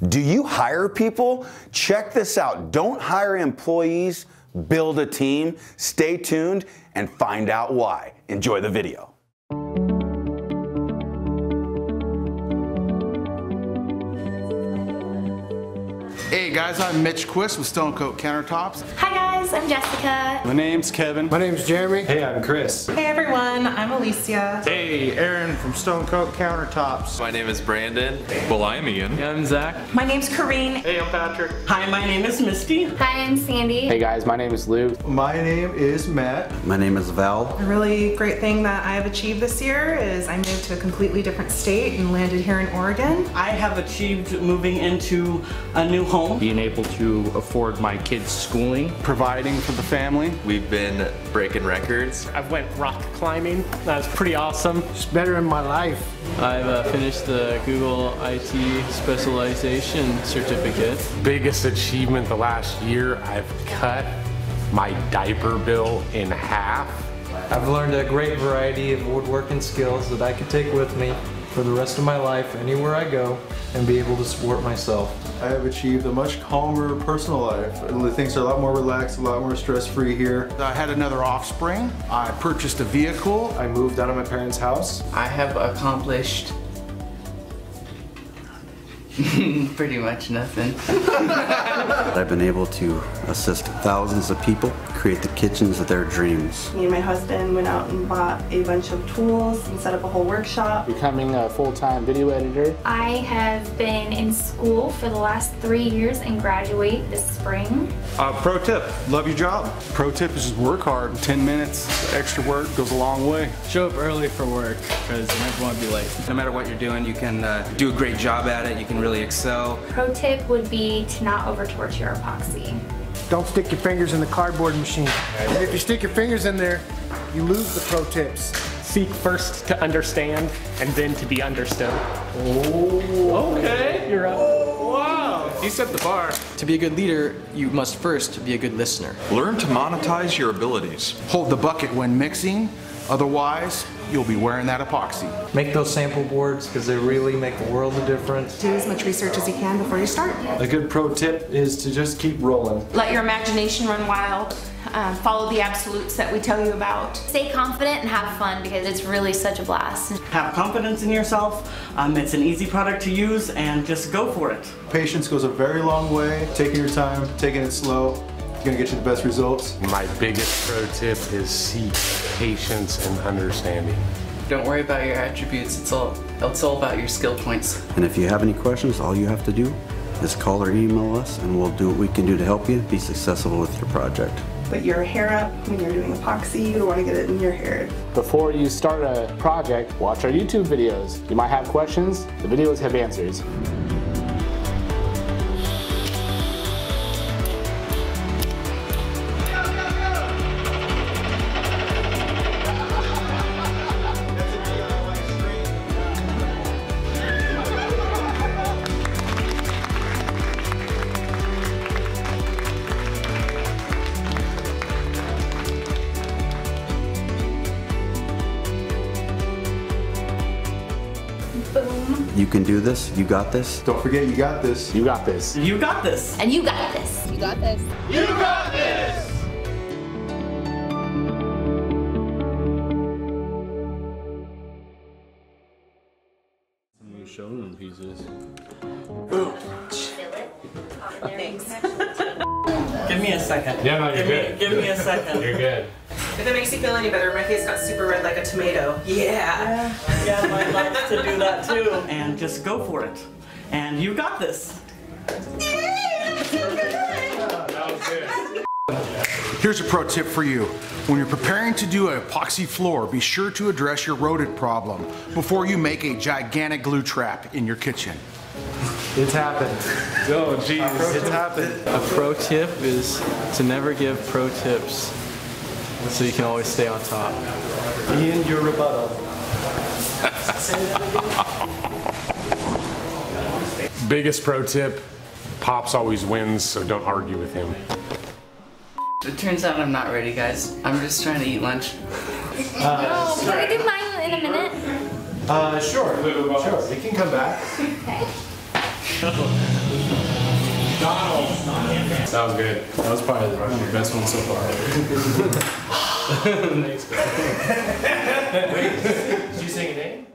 Do you hire people? Check this out. Don't hire employees, build a team. Stay tuned and find out why. Enjoy the video. Hey guys, I'm Mitch Quist with Stone Coat Countertops. Hi guys, I'm Jessica. My name's Kevin. My name's Jeremy. Hey, I'm Chris. Hey everyone, I'm Alicia. Hey, Aaron from Stone Coat Countertops. My name is Brandon. Well, I'm Ian. Yeah, I'm Zach. My name's Kareen. Hey, I'm Patrick. Hi, my name is Misty. Hi, I'm Sandy. Hey guys, my name is Luke. My name is Matt. My name is Val. A really great thing that I have achieved this year is I moved to a completely different state and landed here in Oregon. I have achieved moving into a new home. Being able to afford my kids' schooling. Providing for the family. We've been breaking records. I went rock climbing. That was pretty awesome. It's better in my life. I've finished the Google IT specialization certificate. Biggest achievement the last year, I've cut my diaper bill in half. I've learned a great variety of woodworking skills that I can take with me for the rest of my life anywhere I go and be able to support myself. I have achieved a much calmer personal life. Things are a lot more relaxed, a lot more stress-free here. I had another offspring. I purchased a vehicle. I moved out of my parents' house. I have accomplished pretty much nothing. I've been able to assist thousands of people create the kitchens of their dreams. Me and my husband went out and bought a bunch of tools and set up a whole workshop. Becoming a full-time video editor. I have been in school for the last 3 years and graduate this spring. Pro tip, love your job. Pro tip is just work hard. 10 minutes extra work goes a long way. Show up early for work because you never want to be late. No matter what you're doing, you can do a great job at it. You can really excel. Pro tip would be to not over-torch your epoxy. Don't stick your fingers in the cardboard machine. If you stick your fingers in there, you lose the pro tips. Seek first to understand and then to be understood. Oh, okay. You're up. Oh, wow. You set the bar. To be a good leader, you must first be a good listener. Learn to monetize your abilities. Hold the bucket when mixing, otherwise you'll be wearing that epoxy. Make those sample boards because they really make a world of difference. Do as much research as you can before you start. A good pro tip is to just keep rolling. Let your imagination run wild. Follow the absolutes that we tell you about. Stay confident and have fun because it's really such a blast. Have confidence in yourself. It's an easy product to use and just go for it. Patience goes a very long way. Taking your time, taking it slow, is going to get you the best results. My biggest pro tip is seek patience and understanding. Don't worry about your attributes. It's all about your skill points. And if you have any questions, all you have to do is call or email us and we'll do what we can do to help you be successful with your project. Put your hair up when you're doing epoxy. You don't want to get it in your hair. Before you start a project, watch our YouTube videos. You might have questions. The videos have answers. Boom. You can do this. You got this. Don't forget, you got this. You got this. You got this. And you got this. You got this. You got this! New showroom pieces. Ooh. Thanks. Give me a second. Yeah, no, you're good. Give me a second. You're good. If it makes you feel any better, my face got super red like a tomato. Yeah. Yeah, mine likes to do that too. And just go for it. And you got this. Here's a pro tip for you. When you're preparing to do an epoxy floor, be sure to address your rodent problem before you make a gigantic glue trap in your kitchen. It's happened. Oh, jeez. It's happened. A pro tip is to never give pro tips so you can always stay on top. Ian, your rebuttal. Biggest pro tip, Pops always wins, so don't argue with him. It turns out I'm not ready, guys. I'm just trying to eat lunch. Can I do mine in a minute? Sure. We can come back. Okay. That was good. That was probably one of the best ones so far. Thanks, man. Wait, did you say your name?